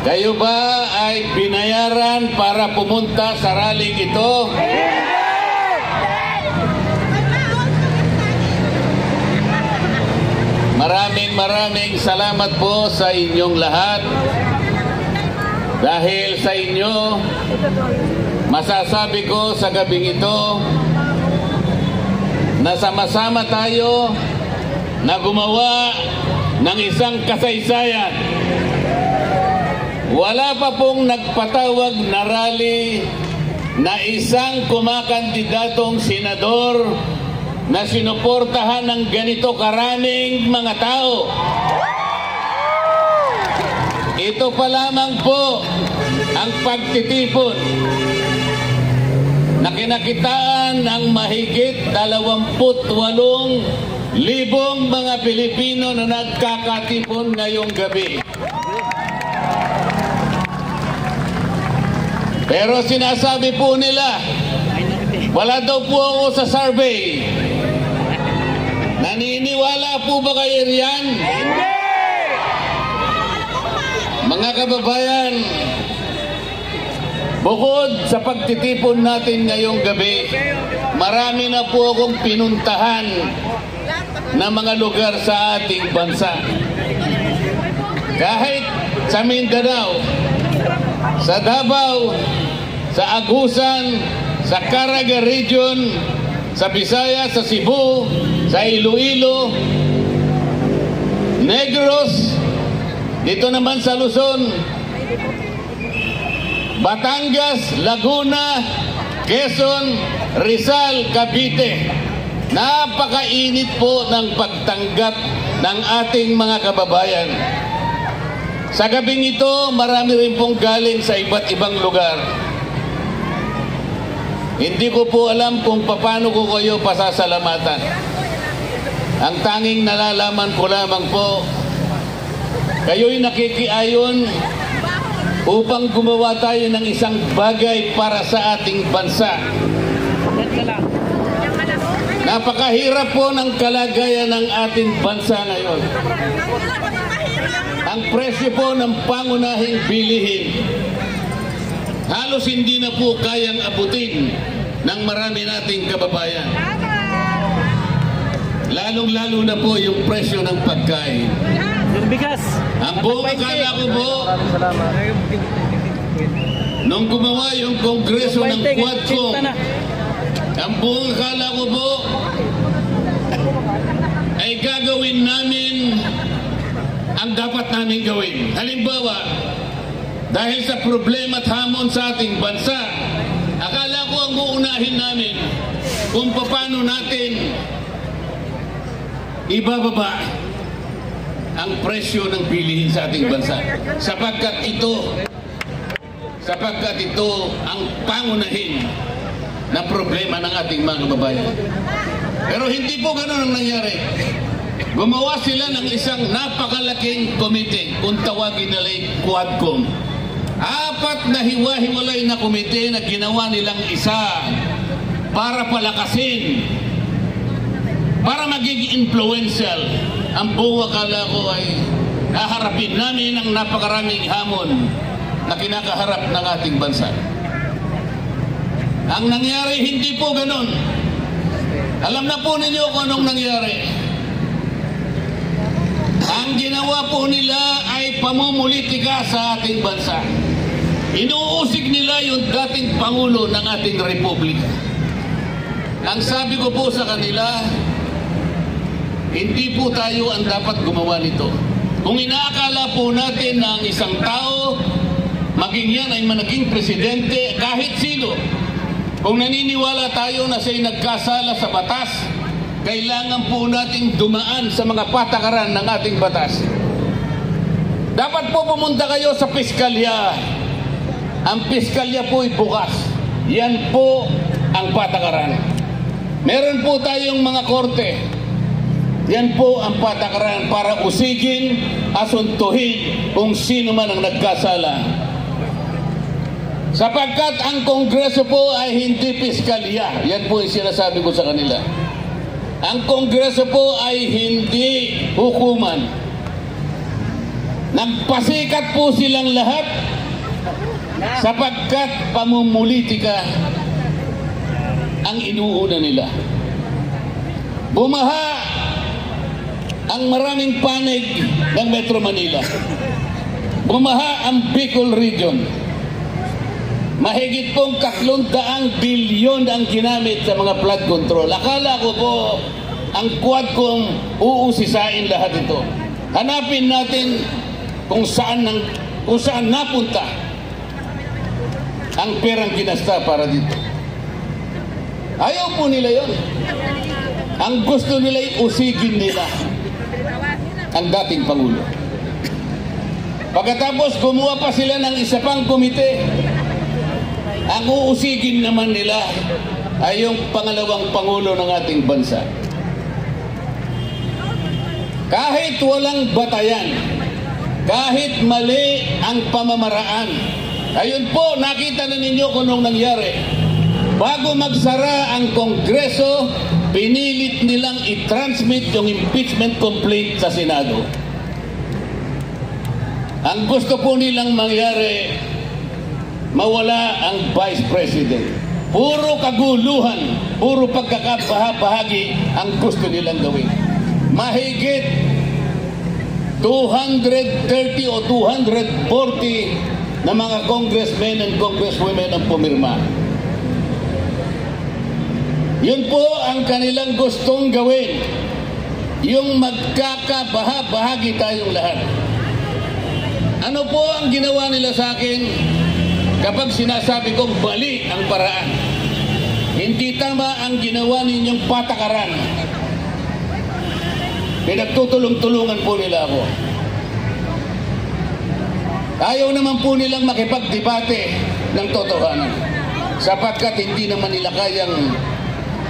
Kayo ba ay binayaran para pumunta sa rally ito? Maraming salamat po sa inyong lahat. Dahil sa inyo, masasabi ko sa gabing ito na sama-sama tayo na gumawa ng isang kasaysayan. Wala pa pong nagpatawag na rally na isang kumakandidatong senador na sinuportahan ng ganito karaming mga tao. Ito pa lamang po ang pagtitipon na kinakitaan ng mahigit 28,000 mga Pilipino na nagkakatipon ngayong gabi. Pero sinasabi po nila, wala daw po ako sa survey. Naniniwala po ba kayo riyan? Mga kababayan, bukod sa pagtitipon natin ngayong gabi, marami na po akong pinuntahan na mga lugar sa ating bansa. Kahit sa Mindanao, sa Davao, sa Agusan, sa Caraga Region, sa Visayas, sa Cebu, sa Iloilo, Negros, dito naman sa Luzon, Batangas, Laguna, Quezon, Rizal, Cavite. Napakainit po ng pagtanggap ng ating mga kababayan. Sa gabing ito, marami rin pong galing sa iba't ibang lugar. Hindi ko po alam kung paano ko kayo pasasalamatan. Ang tanging nalalaman ko lamang po, kayo'y nakikiayon upang gumawa tayo ng isang bagay para sa ating bansa. Napakahirap po ng kalagayan ng ating bansa ngayon. Ang presyo po ng pangunahing bilihin, halos hindi na po kayang abutin ng marami nating kababayan. Lalong-lalo na po yung presyo ng pagkain. Yung bigas. Ang buong akala ko po, nung gumawa yung kongreso ng Quadcom, ang buong akala ko po ay gagawin namin ang dapat namin gawin. Halimbawa, dahil sa problema at hamon sa ating bansa, akala ko ang uunahin namin kung paano natin ibababa ang presyo ng bilihin sa ating bansa. Sapagkat ito ang pangunahin na problema ng ating mga kababayan. Pero hindi po ganoon ang nangyari. Gumawa sila ng isang napakalaking komite, kung tawagin nila Quadcom. 4 na hiwa-hiwalay na komite na ginawa nilang isa para palakasin, para magiging influential. Ang buong akala ko ay haharapin namin ang napakaraming hamon na kinakaharap ng ating bansa. Ang nangyari, hindi po ganon. Alam na po ninyo kung anong nangyari. Ang ginawa po nila ay pamumulitika sa ating bansa. Inuusig nila yung dating Pangulo ng ating Republika. Ang sabi ko po sa kanila, hindi po tayo ang dapat gumawa nito. Kung inaakala po natin na ang isang tao, maging yan ay managing presidente, kahit sino, kung naniniwala tayo na siya'y nagkasala sa batas, kailangan po natin dumaan sa mga patakaran ng ating batas. Dapat po pumunta kayo sa piskalya. Ang piskalya po ay bukas. Yan po ang patakaran. Meron po tayong mga korte. Yan po ang patakaran para usigin, asuntuhin kung sino man ang nagkasala. Sapagkat ang Kongreso po ay hindi piskalya. Yan po yung sinasabi ko sa kanila. Ang Kongreso po ay hindi hukuman. Nagpasikat po silang lahat sapagkat pamumulitika ang inuuna nila. Bumaha ang maraming panig ng Metro Manila. Bumaha ang Bicol Region. Mahigit pong 300 bilyon ang ginamit sa mga flood control. Akala ko po ang Quadcom uusisain lahat ito. Hanapin natin kung saan napunta ang perang ginasta para dito. Ayaw po nila yon. Ang gusto nila ay usigin nila ang dating Pangulo. Pagkatapos gumawa pa sila ng isa pang komite. Ang uusigin naman nila ay yung pangalawang Pangulo ng ating bansa. Kahit walang batayan, kahit mali ang pamamaraan, ayun po, nakita na ninyo kung anong nangyari. Bago magsara ang Kongreso, pinilit nilang i-transmit yung impeachment complaint sa Senado. Ang gusto po nilang mangyari, mawala ang Vice President. Puro kaguluhan, puro pagkakabahagi ang gusto nilang gawin. Mahigit 230 o 240 na mga congressmen and congresswomen ang pumirma. Yun po ang kanilang gustong gawin. Yung magkakabahagi tayong lahat. Ano po ang ginawa nila sa akin kapag sinasabi kong bali ang paraan? Hindi tama ang ginawa ninyong patakaran. Pinagtutulong-tulungan po nila ako. Ayaw naman po nilang makipagdebate ng totohanan sapagkat hindi naman nila kayang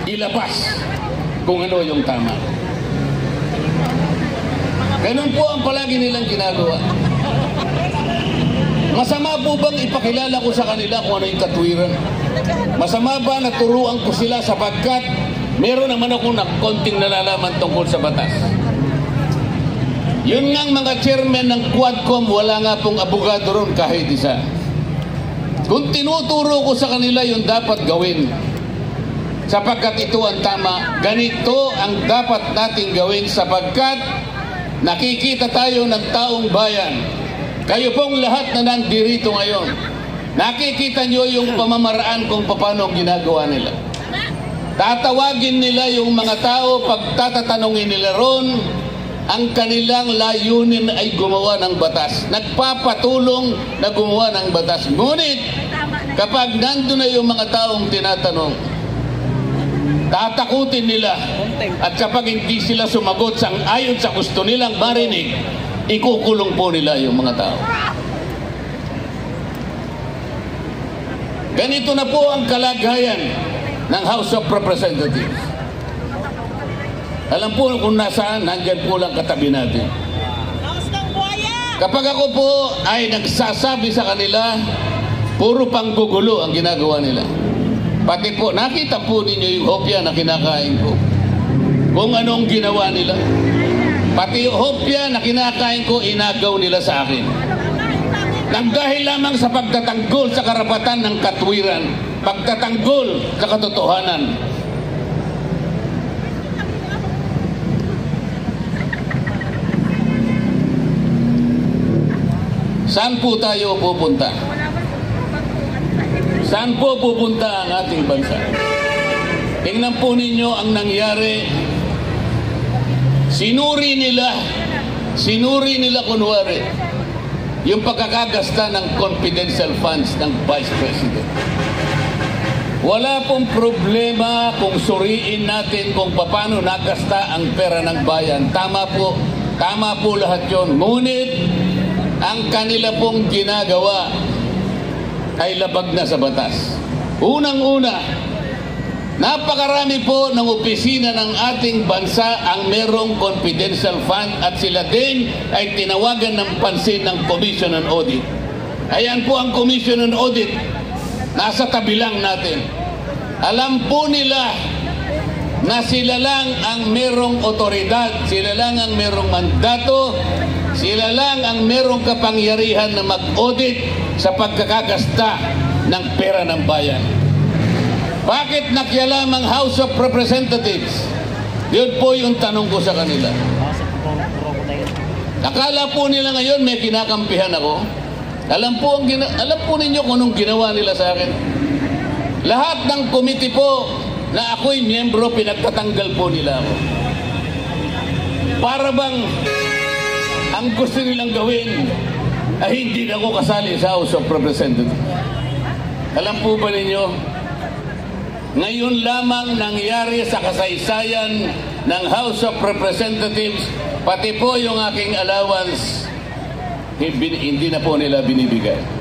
ilabas kung ano yung tama. Ganun po ang palagi nilang ginagawa. Masama po bang ipakilala ko sa kanila kung ano yung katwiran? Masama ba na turuan ko sila sapagkat meron naman ako na konting nalalaman tungkol sa batas? Yun nga mga chairman ng Quadcom, wala nga pong abogado ron kahit isa. Kung tinuturo ko sa kanila yung dapat gawin, sapagkat ito ang tama, ganito ang dapat nating gawin sapagkat nakikita tayo ng taong bayan. Kayo pong lahat na nandirito ngayon, nakikita nyo yung pamamaraan kung paano ginagawa nila. Tatawagin nila yung mga tao, pagtatatanungin nila ron, ang kanilang layunin ay gumawa ng batas. Nagpapatulong na gumawa ng batas. Ngunit, kapag nandun na yung mga taong tinatanong, tatakutin nila. At kapag hindi sila sumagot ayon sa gusto nilang marinig, ikukulong po nila yung mga tao. Ganito na po ang kalagayan ng House of Representatives. Alam po kung nasaan, nandyan po lang katabi natin. Kapag ako po ay nagsasabi sa kanila, puro panggugulo ang ginagawa nila. Pati po, nakita po ninyo yung hopya na kinakain ko. Kung anong ginawa nila. Pati yung hopya na kinakain ko, inagaw nila sa akin. Nang dahil lamang sa pagtatanggol sa karapatan ng katwiran, pagtatanggol sa katotohanan. Saan po tayo pupunta? Saan po pupunta ang ating bansa? Tingnan po ninyo ang nangyari. Sinuri nila kunwari yung pagkakagasta ng confidential funds ng Vice President. Wala pong problema kung suriin natin kung paano nagasta ang pera ng bayan. Tama po lahat yun. Ngunit ang kanila pong ginagawa ay labag na sa batas. Unang-una, napakarami po ng opisina ng ating bansa ang merong confidential fund at sila din ay tinawagan ng pansin ng Commission on Audit. Ayan po ang Commission on Audit. Nasa tabi lang natin. Alam po nila na sila lang ang merong otoridad, sila lang ang merong mandato Sila lang ang merong kapangyarihan na mag-audit sa pagkakagasta ng pera ng bayan. Bakit nakialam ang House of Representatives? Yun po yung tanong ko sa kanila. Akala po nila ngayon may kinakampihan ako. Alam po ninyo kung anong ginawa nila sa akin. Lahat ng committee po na ako'y miyembro, pinagtatanggal po nila ako. Para bang ang gusto nilang gawin ay hindi na ako kasali sa House of Representatives. Alam po ba ninyo, ngayon lamang nangyari sa kasaysayan ng House of Representatives, pati po yung aking allowance, hindi na po nila binibigay.